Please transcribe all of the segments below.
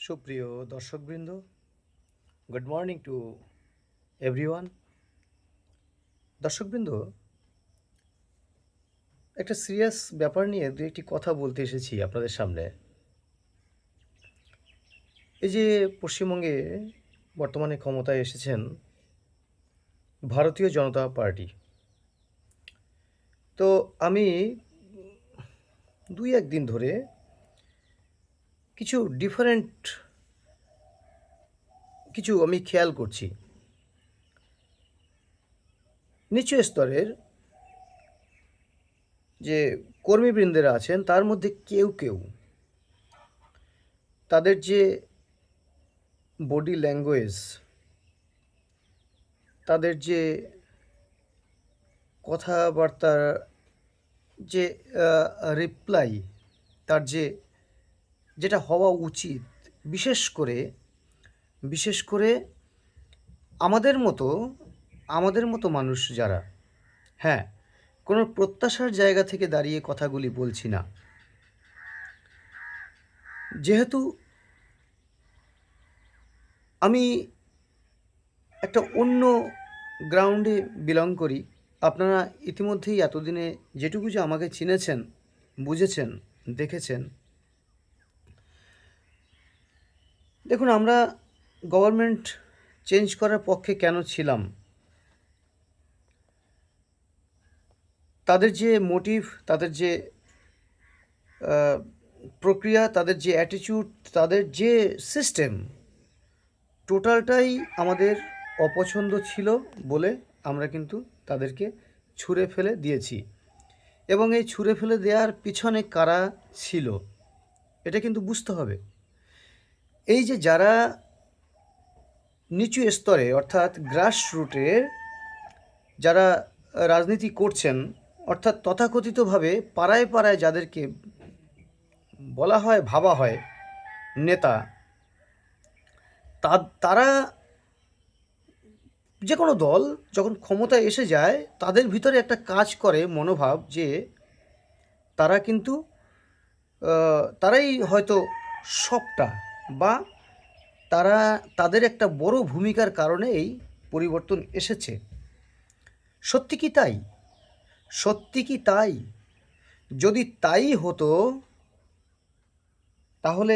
সুপ্রিয় দর্শকবৃন্দ, good morning to everyone. দর্শকবৃন্দ, একটা সিরিয়াস ব্যাপার নিয়ে দু একটি কথা বলতে এসেছি আপনাদের সামনে। এই যে পশ্চিমবঙ্গে বর্তমানে ক্ষমতায় এসেছেন ভারতীয় জনতা পার্টি, তো আমি দুই একদিন ধরে কিছু ডিফারেন্ট কিছু আমি খেয়াল করছি। নিচু স্তরের যে কর্মীবৃন্দেরা আছেন তার মধ্যে কেউ কেউ তাদের যে বডি ল্যাঙ্গুয়েজ, তাদের যে কথাবার্তার যে রিপ্লাই, তার যেটা হওয়া উচিত, বিশেষ করে আমাদের মতো মানুষ যারা, হ্যাঁ, কোনো প্রত্যাশার জায়গা থেকে দাঁড়িয়ে কথাগুলি বলছি না। যেহেতু আমি একটা অন্য গ্রাউন্ডে বিলং করি, আপনারা ইতিমধ্যেই এতদিনে যেটুকু যে আমাকে চিনেছেন, বুঝেছেন, দেখেছেন। দেখুন, আমরা গভর্নমেন্ট চেঞ্জ করার পক্ষে কেন ছিলাম? তাদের যে মোটিভ, তাদের যে প্রক্রিয়া, তাদের যে অ্যাটিটিউড, তাদের যে সিস্টেম, টোটালটাই আমাদের অপছন্দ ছিল বলে আমরা কিন্তু তাদেরকে ছুঁড়ে ফেলে দিয়েছি। এবং এই ছুঁড়ে ফেলে দেওয়ার পিছনে কারা ছিল এটা কিন্তু বুঝতে হবে। এই যে যারা নিচু স্তরে, অর্থাৎ গ্রাস রুটে যারা রাজনীতি করছেন, অর্থাৎ তথাকথিতভাবে পাড়ায় পাড়ায় যাদেরকে বলা হয়, ভাবা হয় নেতা, তারা, যে কোনো দল যখন ক্ষমতায় এসে যায় তাদের ভিতরে একটা কাজ করে মনোভাব যে তারা কিন্তু তারাই হয়তো সবটা, বা তাদের একটা বড় ভূমিকার কারণে এই পরিবর্তন এসেছে। সত্যি কি তাই? সত্যি কি তাই? যদি তাই হতো তাহলে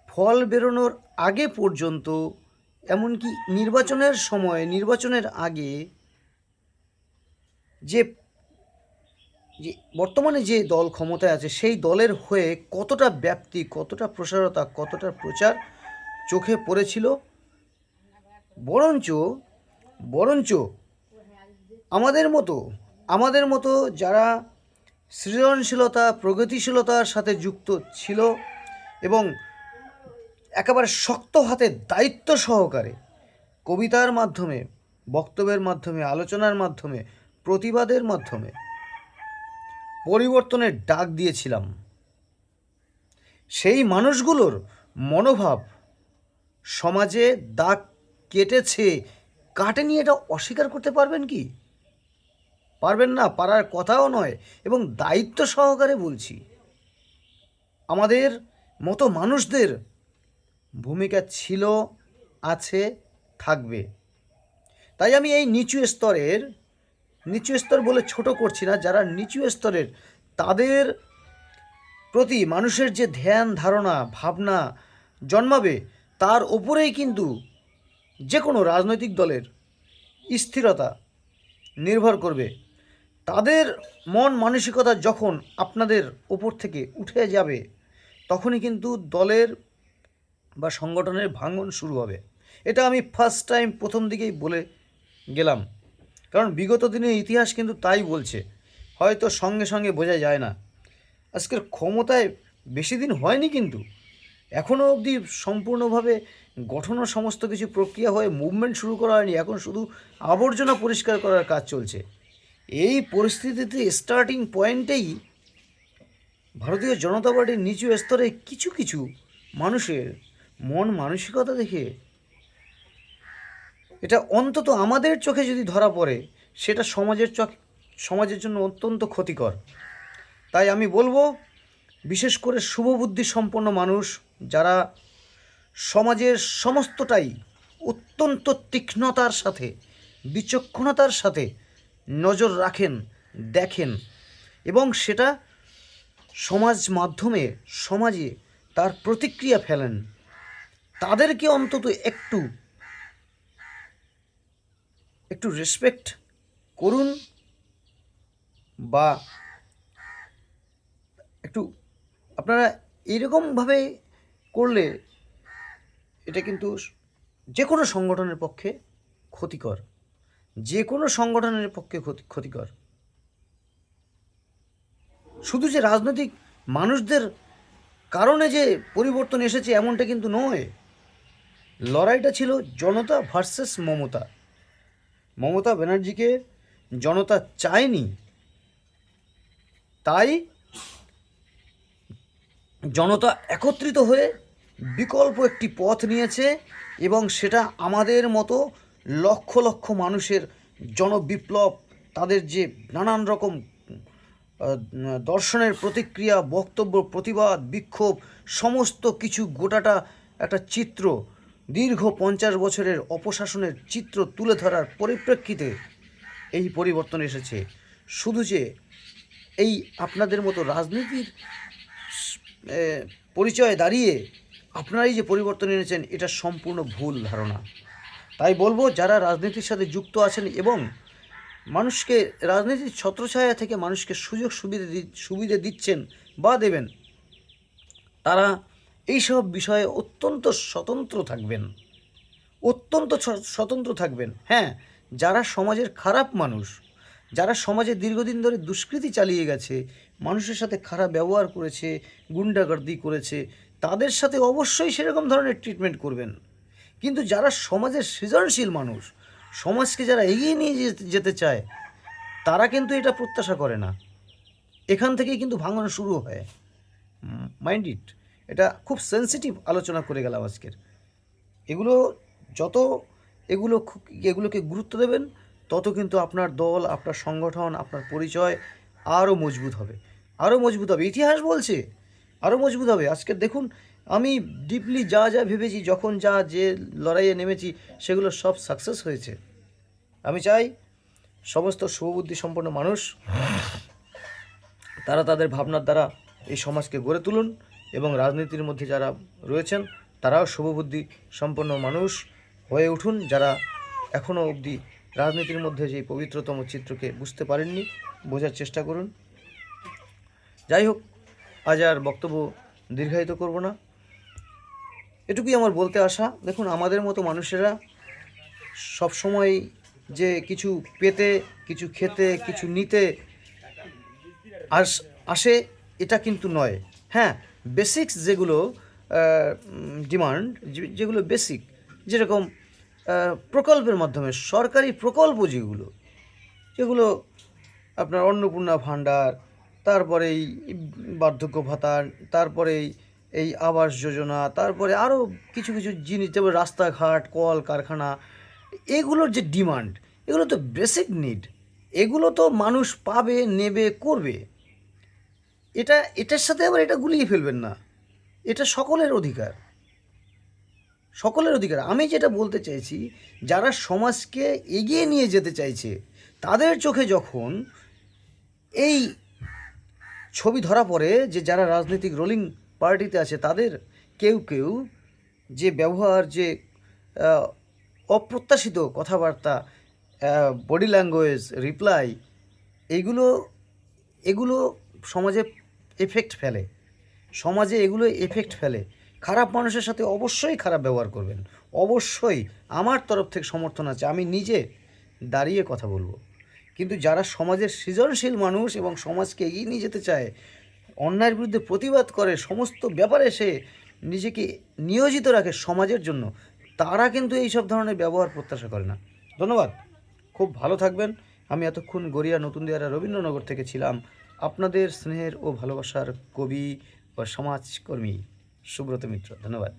ফল বেরোনোর আগে পর্যন্ত, এমনকি নির্বাচনের সময়, নির্বাচনের আগে যে যে বর্তমানে যে দল ক্ষমতায় আছে সেই দলের হয়ে কতটা ব্যাপ্তি, কতটা প্রসারতা, কতটা প্রচার চোখে পড়েছিল। বরঞ্চ বরঞ্চ আমাদের মতো যারা সৃজনশীলতা, প্রগতিশীলতার সাথে যুক্ত ছিল এবং একেবারে শক্ত হাতে দায়িত্ব সহকারে কবিতার মাধ্যমে, বক্তব্যের মাধ্যমে, আলোচনার মাধ্যমে, প্রতিবাদের মাধ্যমে পরিবর্তনের ডাক দিয়েছিলাম, সেই মানুষগুলোর মনোভাব সমাজে দাগ কেটেছে, কাটেনি, এটা অস্বীকার করতে পারবেন কি? পারবেন না, পারার কথাও নয়। এবং দায়িত্ব সহকারে বলছি, আমাদের মতো মানুষদের ভূমিকা ছিল, আছে, থাকবে। তাই আমি এই নিচু স্তর বলে ছোট করছি না, যারা নিচু স্তরের তাদের প্রতি মানুষের যে ধ্যান ধারণা, ভাবনা জন্মাবে, তার ওপরেই কিন্তু যে কোনো রাজনৈতিক দলের স্থিরতা নির্ভর করবে। তাদের মন মানসিকতা যখন আপনাদের ওপর থেকে উঠে যাবে, তখনই কিন্তু দলের বা সংগঠনের ভাঙন শুরু হবে। এটা আমি ফার্স্ট টাইম প্রথম দিকেই বলে গেলাম, কারণ বিগত দিনের ইতিহাস কিন্তু তাই বলছে। হয়তো সঙ্গে সঙ্গে বোঝা যায় না। আজকের ক্ষমতায় বেশি দিন হয়নি, কিন্তু এখনও অবধি সম্পূর্ণভাবে গঠনও সমস্ত কিছু প্রক্রিয়া হয়ে মুভমেন্ট শুরু করা হয়নি। এখন শুধু আবর্জনা পরিষ্কার করার কাজ চলছে। এই পরিস্থিতিতে স্টার্টিং পয়েন্টেই ভারতীয় জনতা পার্টির নিচু স্তরে কিছু কিছু মানুষের মন মানসিকতা দেখে, এটা অন্তত আমাদের চোখে যদি ধরা পড়ে, সেটা সমাজের জন্য অত্যন্ত ক্ষতিকর। তাই আমি বলবো, বিশেষ করে শুভবুদ্ধি সম্পন্ন মানুষ, যারা সমাজের সমস্তটাই অত্যন্ত তীক্ষ্ণতার সাথে, বিচক্ষণতার সাথে নজর রাখেন, দেখেন, এবং সেটা সমাজ মাধ্যমে সমাজে তার প্রতিক্রিয়া ফেলেন, তাদেরকে অন্তত একটু রেসপেক্ট করুন, বা একটু আপনারা এরকমভাবে করলে এটা কিন্তু যে কোনো সংগঠনের পক্ষে ক্ষতিকর, যে কোনো সংগঠনের পক্ষে ক্ষতিকর। শুধু যে রাজনৈতিক মানুষদের কারণে যে পরিবর্তন এসেছে এমনটা কিন্তু নয়। লড়াইটা ছিল জনতা ভার্সেস মমতা। মমতা ব্যানার্জিকে জনতা চায়নি, তাই জনতা একত্রিত হয়ে বিকল্প একটি পথ নিয়েছে, এবং সেটা আমাদের মতো লক্ষ লক্ষ মানুষের জনবিপ্লব, তাদের যে নানান রকম দর্শনের প্রতিক্রিয়া, বক্তব্য, প্রতিবাদ, বিক্ষোভ, সমস্ত কিছু গোটাটা একটা চিত্র, দীর্ঘ 50 বছরের অপশাসনের চিত্র তুলে ধরার পরিপ্রেক্ষিতে এই পরিবর্তন এসেছে। শুধু যে এই আপনাদের মতো রাজনীতির পরিচয়ে দাঁড়িয়ে আপনারাই যে পরিবর্তন এনেছেন, এটা সম্পূর্ণ ভুল ধারণা। তাই বলবো, যারা রাজনীতির সাথে যুক্ত আছেন এবং মানুষকে রাজনীতির ছত্রছায়া থেকে মানুষকে সুযোগ সুবিধে দিচ্ছেন বা দেবেন, তারা এইসব বিষয়ে অত্যন্ত স্বতন্ত্র থাকবেন। হ্যাঁ, যারা সমাজের খারাপ মানুষ, যারা সমাজে দীর্ঘদিন ধরে দুষ্কৃতি চালিয়ে গেছে, মানুষের সাথে খারাপ ব্যবহার করেছে, গুন্ডাগর্দি করেছে, তাদের সাথে অবশ্যই সেরকম ধরনের ট্রিটমেন্ট করবেন। কিন্তু যারা সমাজের সৃজনশীল মানুষ, সমাজকে যারা এগিয়ে নিয়ে যেতে চায়, তারা কিন্তু এটা প্রত্যাশা করে না। এখান থেকেই কিন্তু ভাঙন শুরু হয়। Mind it. এটা খুব সেন্সিটিভ আলোচনা করে গেলাম আজকের। এগুলোকে গুরুত্ব দেবেন, তত কিন্তু আপনার দল, আপনার সংগঠন, আপনার পরিচয় আরও মজবুত হবে। ইতিহাস বলছে আরও মজবুত হবে। আজকে দেখুন, আমি ডিপলি যা ভেবেছি, যখন যে লড়াইয়ে নেমেছি, সেগুলো সব সাকসেস হয়েছে। আমি চাই সমস্ত শুভবুদ্ধি সম্পন্ন মানুষ তারা তাদের ভাবনার দ্বারা এই সমাজকে গড়ে তুলুন, এবং রাজনীতির মধ্যে যারা রয়েছেন তারাও শুভবুদ্ধি সম্পন্ন মানুষ হয়ে উঠুন। যারা এখনও অবধি রাজনীতির মধ্যে যে পবিত্রতম চিত্রকে বুঝতে পারেননি, বোঝার চেষ্টা করুন। যাই হোক, আজ আর বক্তব্য দীর্ঘায়িত করব না, এটুকুই আমার বলতে আসা। দেখুন, আমাদের মতো মানুষেরা সবসময় যে কিছু পেতে, কিছু খেতে, কিছু নিতে আসে, এটা কিন্তু নয়। হ্যাঁ, বেসিক্স যেগুলো ডিমান্ড, যেগুলো বেসিক, যেরকম প্রকল্পের মাধ্যমে সরকারি প্রকল্প, যেগুলো আপনার অন্নপূর্ণা ভাণ্ডার, তারপরে এই বার্ধক্য ভাতা, তারপরে এই আবাস যোজনা, তারপরে আরও কিছু জিনিস, যেমন রাস্তাঘাট, কল কারখানা, এগুলোর যে ডিমান্ড, এগুলো তো বেসিক নিড। এগুলো তো মানুষ পাবে, নেবে, করবে। এটার সাথে আবার এটা গুলিয়ে ফেলবেন না। এটা সকলের অধিকার। আমি যেটা বলতে চাইছি, যারা সমাজকে এগিয়ে নিয়ে যেতে চাইছে, তাদের চোখে যখন এই ছবি ধরা পড়ে যে যারা রাজনৈতিক রুলিং পার্টিতে আছে, তাদের কেউ যে ব্যবহার, যে অপ্রত্যাশিত কথাবার্তা, বডি ল্যাঙ্গুয়েজ, রিপ্লাই, এগুলো সমাজে এফেক্ট ফেলে। খারাপ মানুষের সাথে অবশ্যই খারাপ ব্যবহার করবেন, অবশ্যই। আমার তরফ থেকে সমর্থন আছে, আমি নিজে দাঁড়িয়ে কথা বলবো। কিন্তু যারা সমাজের সৃজনশীল মানুষ এবং সমাজকে এগিয়ে নিয়ে যেতে চায়, অন্যায়ের বিরুদ্ধে প্রতিবাদ করে, সমস্ত ব্যাপারে সে নিজেকে নিয়োজিত রাখে সমাজের জন্য, তারা কিন্তু এইসব ধরনের ব্যবহার প্রত্যাশা করে না। ধন্যবাদ, খুব ভালো থাকবেন। আমি এতক্ষণ গড়িয়া নতুন দিয়ারা রবীন্দ্রনগর থেকে ছিলাম আপনাদের স্নেহের ও ভালোবাসার কবি ও সমাজকর্মী সুব্রত মিত্র। ধন্যবাদ।